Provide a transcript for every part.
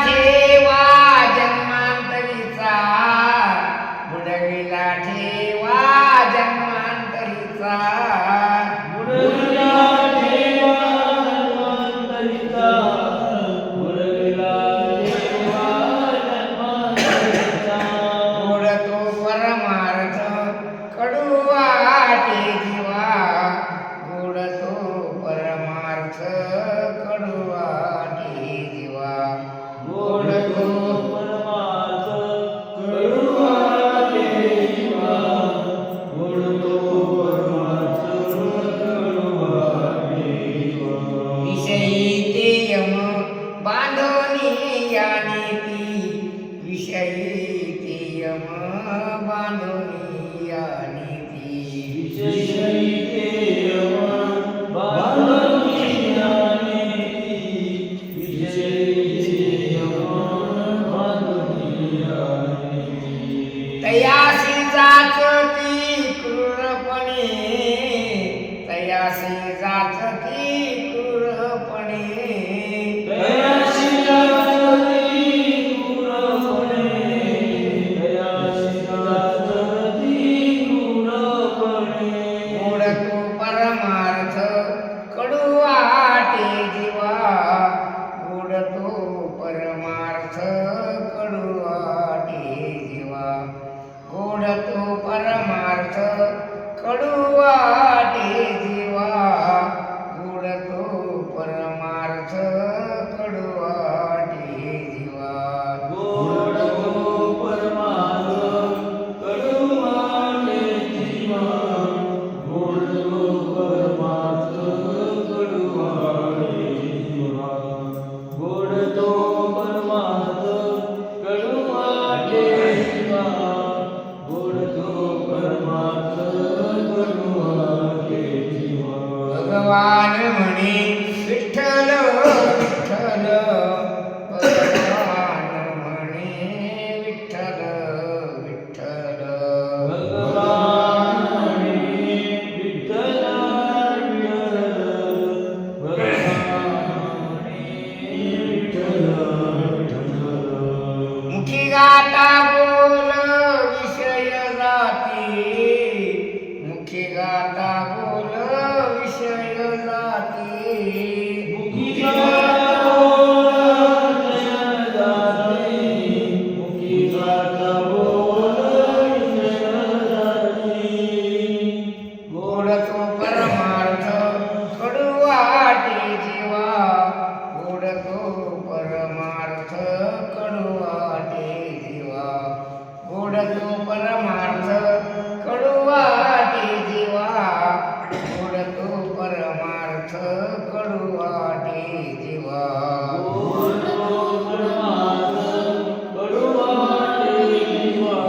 ठेवा जन्मांतरीचा, बुडविला ठेवा जन्मांतरीचा, बुडविला ठेवा जन्मांतरीचा, बुडविला ठेवा जन्मांतरीचा. गोड तो परमार्थ कडू वाटे जीवा, गोड तो परमार्थ कडू वाटे जीवा, गोड तो परमार्थ कडू वाटे जीवा, गोड तो परमार्थ कडू वाटे जीवा. विषयी ते यम बांधोनी या नीती, विषयी ते यम बांधोनी या नीती, विषयी ते यम बांधोनी या नीती, विषयी ते यम बांधोनी या नीती. तयासी जाचती क्रूरपणे, तयासी जाचती क्रूरपणे, तयासी जाचती क्रूरपणे, तयासी जाचती क्रूरपणे. गोड तो परमार्थ कडू वाटे जीवा, गोड तो परमार्थ कडू वाटे जीवा, गोड तो परमार्थ कडू वाटे जीवा, गोड तो परमार्थ कडू वाटे जीवा. गोड तो परमार्थ कडू वाटे जीवा, गोड तो परमार्थ कडू वाटे जीवा, गोड तो परमार्थ कडू वाटे जीवा, गोड तो परमार्थ कडू वाटे जीवा. भगवान म्हणे विठ्ठल विठ्ठल, भगवान म्हणे विठ्ठल विठ्ठल, भगवान म्हणे विठ्ठल विठ्ठल, भगवान म्हणे विठ्ठल विठ्ठल. मुखी गाता बोल विषय जाती, मुखी गाता बोल विषय जाती, मुखी गाता बोल विषय जाती, मुखी गाता बोल विषय जाती. गोड तो परमार्थ कडू वाटे जीवा, गोड तो परमार्थ कडू वाटे जीवा, गोड तो परमार्थ कडू वाटे जीवा, गोड तो परमार्थ कडू वाटे जीवा. गोड तो परमार्थ कडू वाटे जीवा,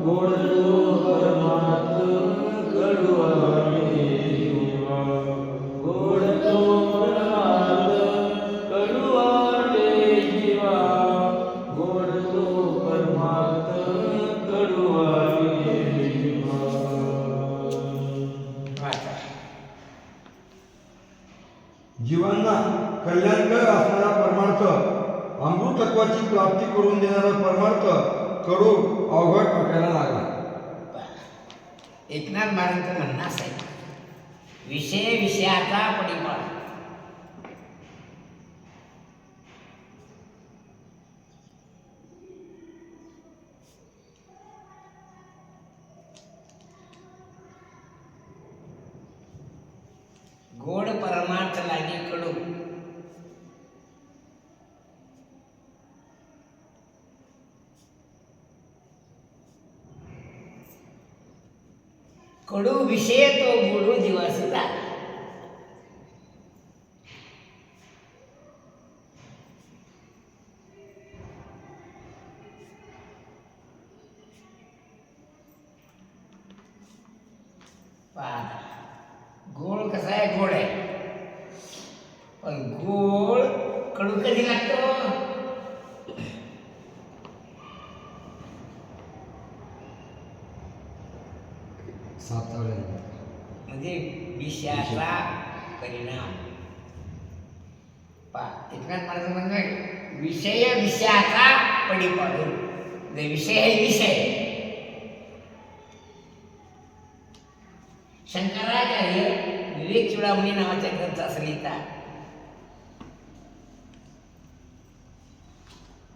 गोड तो परमार्थ कडू वाटे जीवा, गोड तो परमार्थ कडू वाटे जीवा, गोड तो परमार्थ कडू वाटे जीवा. वाचा. जीवांना कल्याणकर असणारा परमार्थ, अमृतत्वाची प्राप्ती करून देणारा परमार्थ कडू अवघड वाटायला लागला. एकनाथ महाराजांचं म्हणणं असं आहे, विषय विषयाचा परिमळ, गोड परमार्थ लागे कडू, कडू विषय तो गोडू दिवसचा, गोड कसा आहे, गोड आहे, पण गोड कडू कधी लागतो, म्हणजे विषयाचा परिणाम. एकनाथ महाराज म्हणजे विषय विषयाचा पडी पाडून विषय हे विषय. शंकराचार्य विवेक चूडामणी नावाच्या ग्रंथास लिहितात,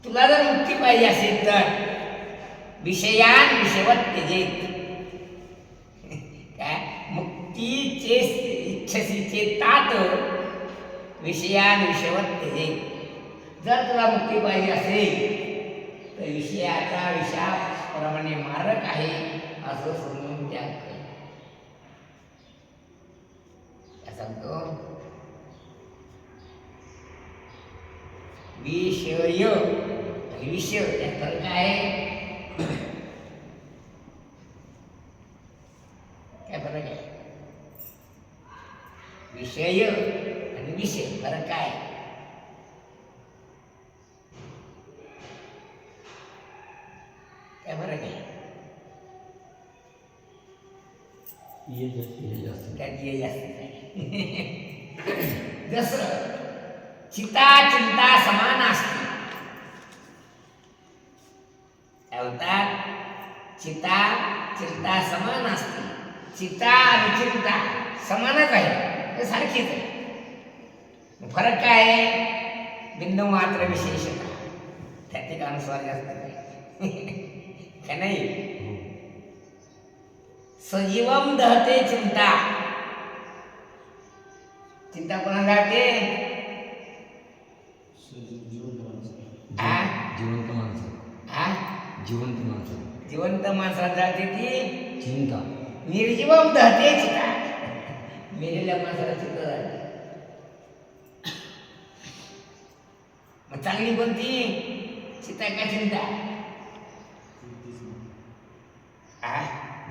तुला जर मुक्ती पाहिजे असेल तर विषयान विषयवत त्यजेत. काय मुक्तीचे इच्छसीचे तात विषयान विषयवत त्यजेत. जर तुला मुक्ती पाहिजे असेल तर विषयाचा विषयाप्रमाणे मारक आहे असं समजून त्याग कर. सांगतो विषय आणि विषय यात फरक आहे. काय फरक आहे? विषय आणि विषय फरक आहे. काय फरक आहे? त्यात ये जास्त आहे. जसं चिता चिंता समान असते. काय म्हणतात? चिता चिंता समान असते. चिता आणि चिंता समानच आहे, ते सारखीच आहे. फरक काय आहे? बिंदू मात्र विशेषता, त्याचे अनुस्वार जास्त आहे. का नाही? सजीवम दहते चिंता. चिंता कोणाला जाते? जिवंत माणसं. जिवंत माणसं. जिवंत माणसाला जाते ती चिंता. निर्जीवम दहते चिंता. मेलेल्या माणसाला चिंता जाते. मग चांगली कोणती? चिंता का चिंता?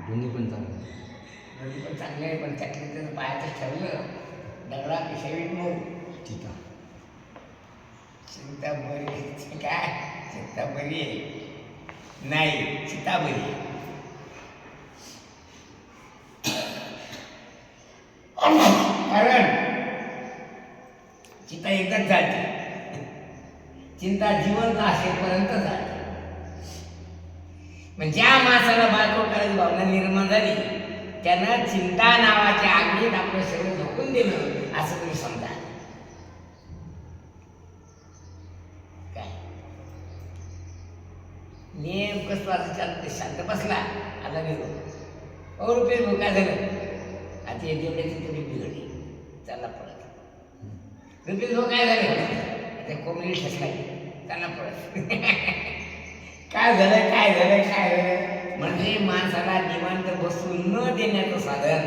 दोन्ही पण चांगले. दोन्ही पण चांगले आहे, पण त्यातलं त्याचं पायाचं ठरलं दगडा पिशवीत मग चिंता. चिंता बरी. काय चिंता बरी आहे? नाही, चिंता बरी आहे. कारण चिंता एकदाच जाते. चिंता जिवंत असेपर्यंत जाते. मग ज्या माणसाला बायको करायची भावना निर्माण झाली त्यानं चिंता नावाच्या आगीत आपलं शरीर झोकून दिलं असं तुम्ही समजा. काय नेमकं श्वास चालते, शांत बसला आला निघून. ओ रुपये भाऊ काय झालं? आता हे जेवढ्याची तरी बिघडली, चालला पडत. रुपये भाऊ काय झालं? ते कोंबडी ठसला, चालला पडत. काय झालं काय झालं काय झालं? म्हणजे माणसाला निवांत बसून न देण्याचं साधन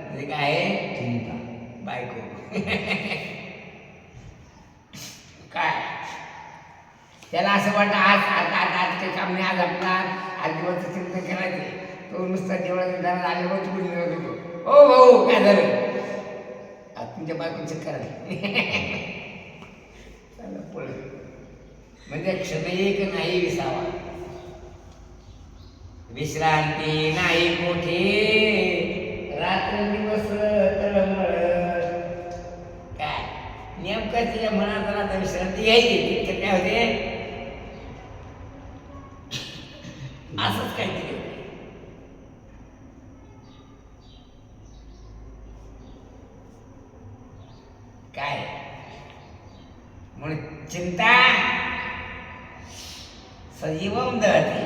म्हणजे काय आहे? चिंता. बायको. काय त्याला असं वाटतं आज आज आज आज काही काम नाही, आज आपला आज दिवसचं चिंतन करायचे. तो नुसता जेवढा दारात आल्यावर चुकून होतो. हो भाऊ काय झालं? आज तुमच्या बायकोचं करा. चला पळत. म्हणजे क्षण एक नाही विसावा, विश्रांती नाही मोठी, रात्र दिवस तळमळ. काय नेमकं तिच्या मनात आता विश्रांती घ्यायची तितकं काय होते? असंच काहीतरी होते. काय म्हणून चिंता सजीवम दहते.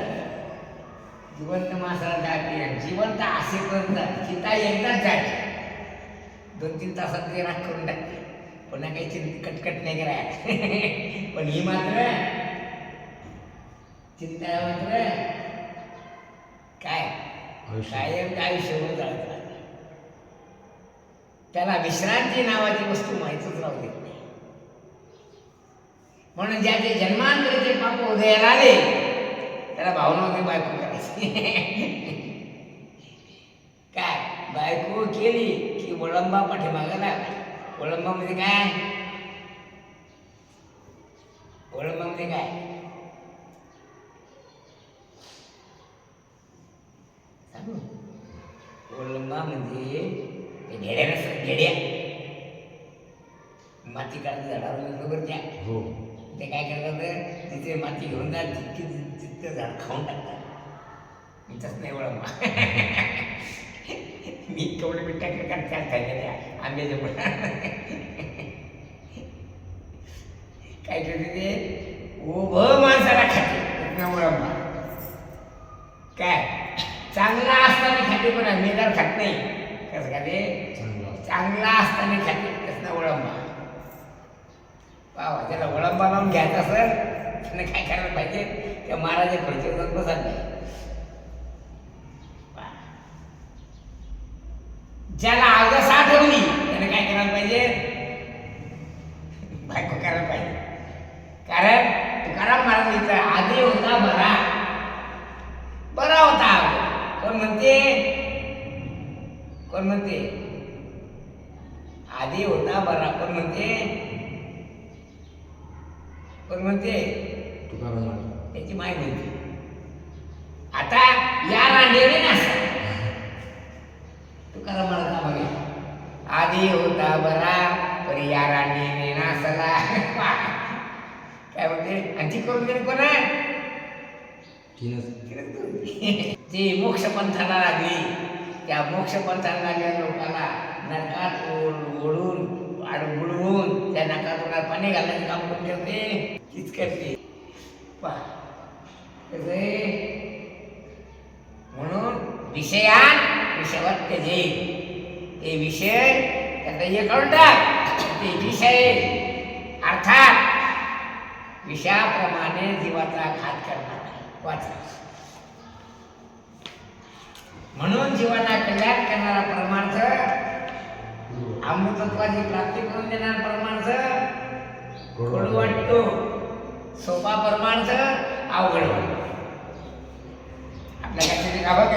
जिवंत माणसाला जाते. जिवंत असेपर्यंत चिंता एकदाच जाते. 2-3 तासात ते राग करून टाकते. पुन्हा काही कटकट नाही करायला. पण ही मात्र चिंता मात्र काय कायम आयुष्य होऊन जात राहते. त्याला विश्रांती नावाची वस्तू माहीतच राहू देत नाही. म्हणून ज्याचे जन्मांतराचे पाप उदयाला आले त्याला भावना होती बायको करायची. काय बायको केली की वळंबा पाठीमागं लागला. वळंबामध्ये काय? वळंबामध्ये काय? सांगू? वळंबा म्हणजे ढेड्या नसतात, ढेड्या. माती काढून झाडावर बरोबर त्या हो ते काय करतात तिथे माती घेऊन जात तितकी तितकं झाड खाऊन टाकतात मी तसं नाही वळंबा मी कवडे मिठा काय खायला त्या आंब्याच्या मुळा काय करते ते उभं माणसाला खाते वळंबा काय चांगला असताना खाते पण मेदार खात नाही कसं का ते चांगला असताना खाते कसं वळंबा वा त्याला वळंबा लावून घ्यायचा असेल त्याने काय करायला पाहिजे त्या महाराजा खुर्चीवर बसायला नाही ज्याला अवघा साठवली त्याने काय करायला पाहिजे बायको करायला पाहिजे कारण तुकाराम महाराज इथं आधी होता बरा बरा होता कोण म्हणते आधी होता बरा कोण म्हणते तुकाराम महाराज त्याची माहिती म्हणते आता या रांडेवले ना तुकाराम महाराज बघे आधी होता बरा पण या रांडीने नासला काय म्हणते आणि ती करून देणे कोण ती मोक्ष पंथाला लागली त्या मोक्ष पंथाला लागलेल्या लोकांना नरकात ओढून बुडवून त्या नकात तोंडात पाणी घालण्याचं काम करून ठेवते तीच करते म्हणून विषयात त्याचे ते विषय त्याचा हे करून टाक ते विषय अर्थात विषयाप्रमाणे जीवाचा घात करणार वाचा म्हणून जीवाला कल्याण करणारा परमार्थ अमृतत्वाची प्राप्ती करून देणारा परमार्थ कडू वाटतो सोपा परमार्थ अवघड वाटतो आपल्या काय का बघ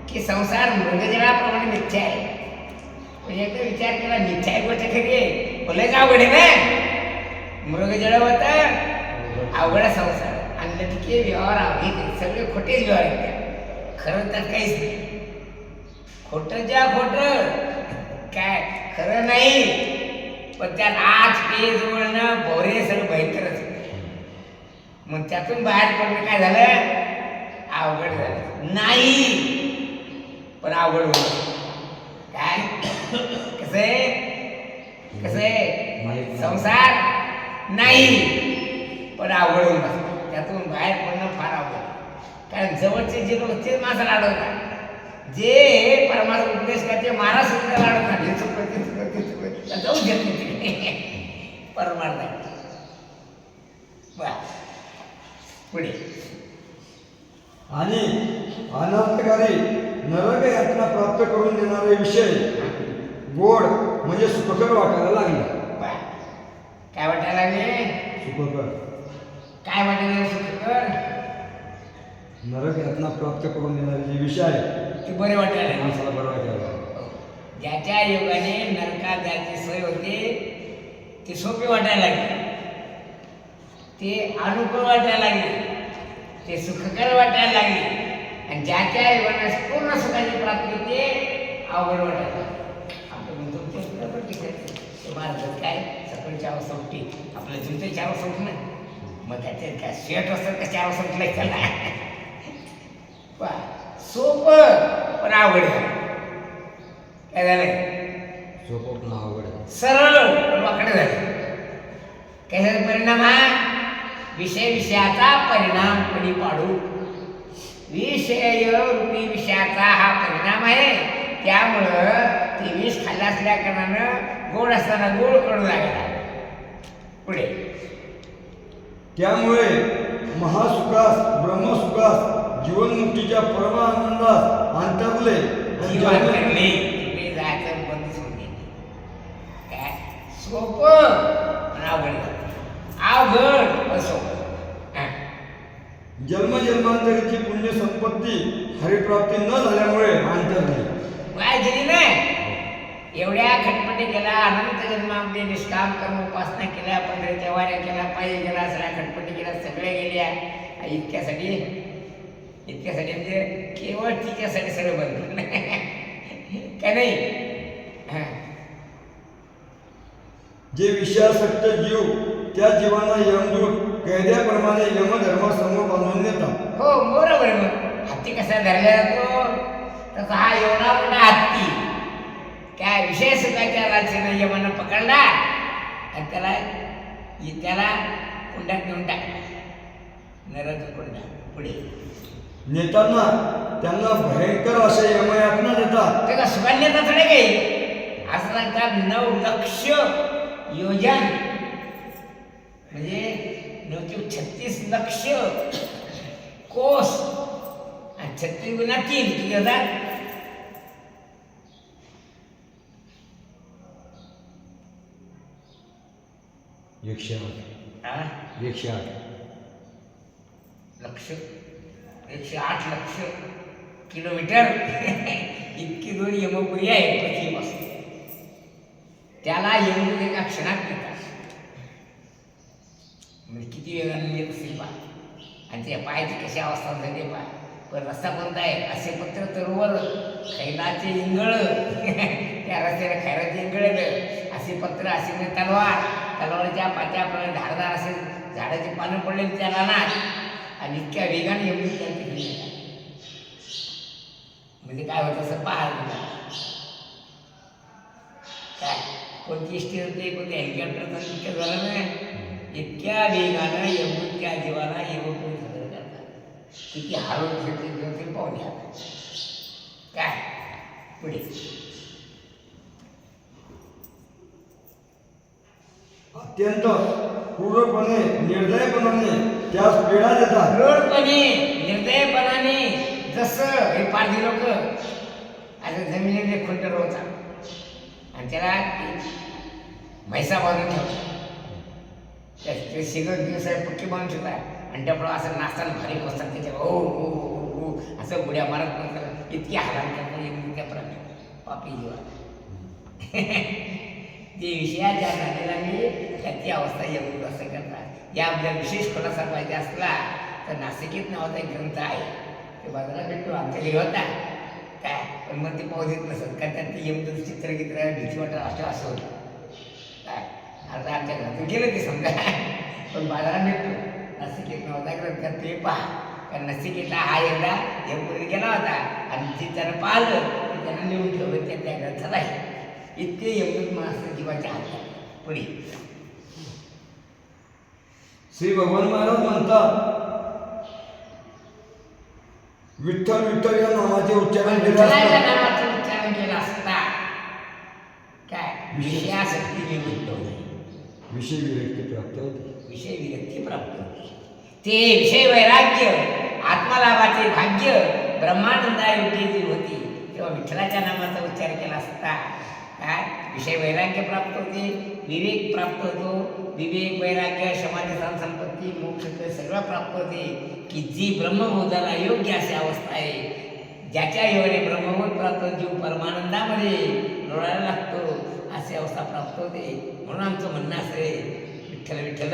की संसार मृगजळाप्रमाणे मिथ्या आहे म्हणजे एकदा विचार केला मिथ्या एक गोष्ट खरी आहे बोलायचं अवघड आहे ना मृगजळ होतं अवघड संसार आणि लटके व्यवहार अवघड सगळे खोटेच व्यवहार आहेत खरं तर काहीच नाही खोटं ज्या खोटं काय खरं नाही पण त्यात आज पेज वळणं भोरे सगळं भयंकरच मग त्यातून बाहेर पडणं काय झालं अवघड झालं नाही पण अवघड होतं काय कसं आहे संसार नाही पण अवघड होऊन त्यातून बाहेर पडणं फार अवघड कारण जवळचे जे लोक तेच माणसाला अडवतात जे परमात्मा उपदेश करते महाराज सुद्धा अडवतात हे चुकलं जाऊ देत नाही परमार्थ पुढे आणि अनर्थकारी नरक यातना प्राप्त करून देणारे विषय गोड म्हणजे सुखकर वाटायला लागले काय वाटायला लागले सुखकर काय वाटायला सुखकर नरक यातना प्राप्त करून देणारे जे विषय आहे ते बरे वाटायला माणसाला बरं वाटायला ज्याच्या योगाने नरकात जायची सोय होते ते सोपे वाटायला लागले ते अनुकूल वाटायला लागले ते सुखकर वाटायला लागले आणि ज्याच्या योगाने पूर्ण सुखाची प्राप्ती होते अवघड वाटायला आपलं म्हणतो ते मार्ग काय सकाळी 4 वाजता उठते आपलं जिंकते 4 वाजता उठणं मग त्याचे काय शेट असतात का 4 वाजता उठलं त्याला सोपं पण अवघड काय झालं सोपं पण अवघड सरळ पण वाकडं झालं कशाचा परिणाम हा विषयाचा परिणाम पडी पाडू विषय रूपी विषयाचा हा परिणाम आहे त्यामुळं ते विष खाल्लं असल्या कारणानं गोड असताना गोड कडू लागला पुढे त्यामुळे महासुखास ब्रह्मसुखास जीवनमुक्तीच्या परमानंदास अंतरले जीवन करणे तिकडे जायचं बंदच होऊन गेले काय सोपं पण अवघड पण सोपं जन्मजन्मांतरीची पुण्य संपत्ती हरिप्राप्ती न झाल्यामुळे अंतरली काय गेली नाही एवढ्या खटपटी केला अनंत जन्मामध्ये निष्काम कर्म उपासना केल्या पंढरीच्या वाऱ्या केल्या पायी गेला सगळ्या खटपटी केल्या सगळ्या गेल्या इतक्यासाठी म्हणजे केवळ तिच्यासाठी सगळं बंद काय नाही जे विषयासक्त जीव त्या जीवांना यमदूत कैद्याप्रमाणे यमधर्मासमोर बांधून नेतात. हो बरोबर. मग हत्ती कसा धरला जातो तसा हा एवढा मोठा हत्ती काय विषय सुखाच्या लालसेनं यमानं पकडला आणि त्याला कुंडात नेऊन टाकला. नरक कुंडा पुढे नेताना त्यांना भयंकर असे यमयातना देतात. ते का सुकन्याचा थोडे काही असं सांगतात 9 लक्ष योजन म्हणजे 936 लक्ष कोस आणि 36 गुणा 3 किती होतात? 108 हा? 108 लक्ष 108 लक्ष किलोमीटर इतकी दूर यमपुरी आहे पृथ्वीपासून. त्याला यमदूत एका क्षणात नेतात. म्हणजे किती वेगाने येत असेल पा आणि त्या पायाची कशी अवस्था झाली पा. पण रस्ता कोणता आहे? असे पत्र तरुवर खैलाचे इंगळ त्या रस्त्याला खैराचे इंगळ असे पत्र असे तलवारच्या पात्याप्रमाणे धारदार असे झाडाची पानं पडलेली त्या रानात आणि इतक्या वेगाने यमदूत त्यांची घेऊन येतात. म्हणजे काय होतं असं पाहायला काय कोणती एसटी होते कोणती हेलिकॉप्टर इतक्या झालं नाही इतक्या वेगानं यमदूत त्या जीवाला यमपुरी सादर करतात. किती हळू होते पाहून घ्या. काय पुढे अत्यंत क्रूरपणे निर्दयपणाने त्यास पीडा देतात. क्रूरपणे निर्दयपणाने जसं हे पारधी लोक आता जमिनीने खुंट रोवतात आणि त्याला म्हैसा बांधून ठेवतात. ते शिगत दिवस पक्की बांधून ठेवतात आणि त्यामुळं असं नाचताना भारी बसतात त्याच्या हो हो हो हो असं उड्या मारत नसतात. इतकी हालान करतात त्याप्रमाणे पापी जीवा ते विषयाच्या झालेला त्याची अवस्था येऊन असं करतात. याबद्दल विशेष खुलासा पाहिजे असला तर नासिकेत नावाचा एक ग्रंथ आहे. ते बाजारात भेटतो आमच्या घरी होता काय पण मग ते पाहू देत नसत कारण त्यात ते यमदूत चित्र भीती वाटत असं होतं काय. आता आमच्या घरातून गेलं ते समजा पण बाजारात भेटतो नासिकेत नावाचा ग्रंथ ते पहा. कारण नसिकेतला हा एकदा यमपुरी गेला होता आणि जे त्यानं पाहिलं ते त्यानं लिहून ठेवलं त्या ग्रंथात आहे. इतके यमदूत माणसं जीवाच्या हातात पुढे श्री भगवान महाराज म्हणतात विठ्ठल विठ्ठल या नामाचे उच्चारण केले विठ्ठलाच्या असता नावाचं उच्चारण केलं असता काय विषयासक्ती निवृत्त होते. विषय विरक्ती प्राप्त होते. विषय विरक्ती प्राप्त होते. ते विषय वैराग्य आत्मलाभाचे भाग्य ब्रह्मानंदायोग्य होती तेव्हा विठ्ठलाच्या नामाचा उच्चार केला असता काय विषय वैराग्य प्राप्त होते. विवेक प्राप्त होतो. विवेक वैराग्य समाधी संपत्ती मोक्ष सगळं प्राप्त होते की जी ब्रह्मबोधाला योग्य अशी अवस्था आहे. ज्याच्या योगाने ब्रह्मबोध प्राप्त जीव परमानंदामध्ये लोळायला लागतो अशी अवस्था प्राप्त होते. म्हणून आमचं म्हणणं असं आहे विठ्ठल विठ्ठल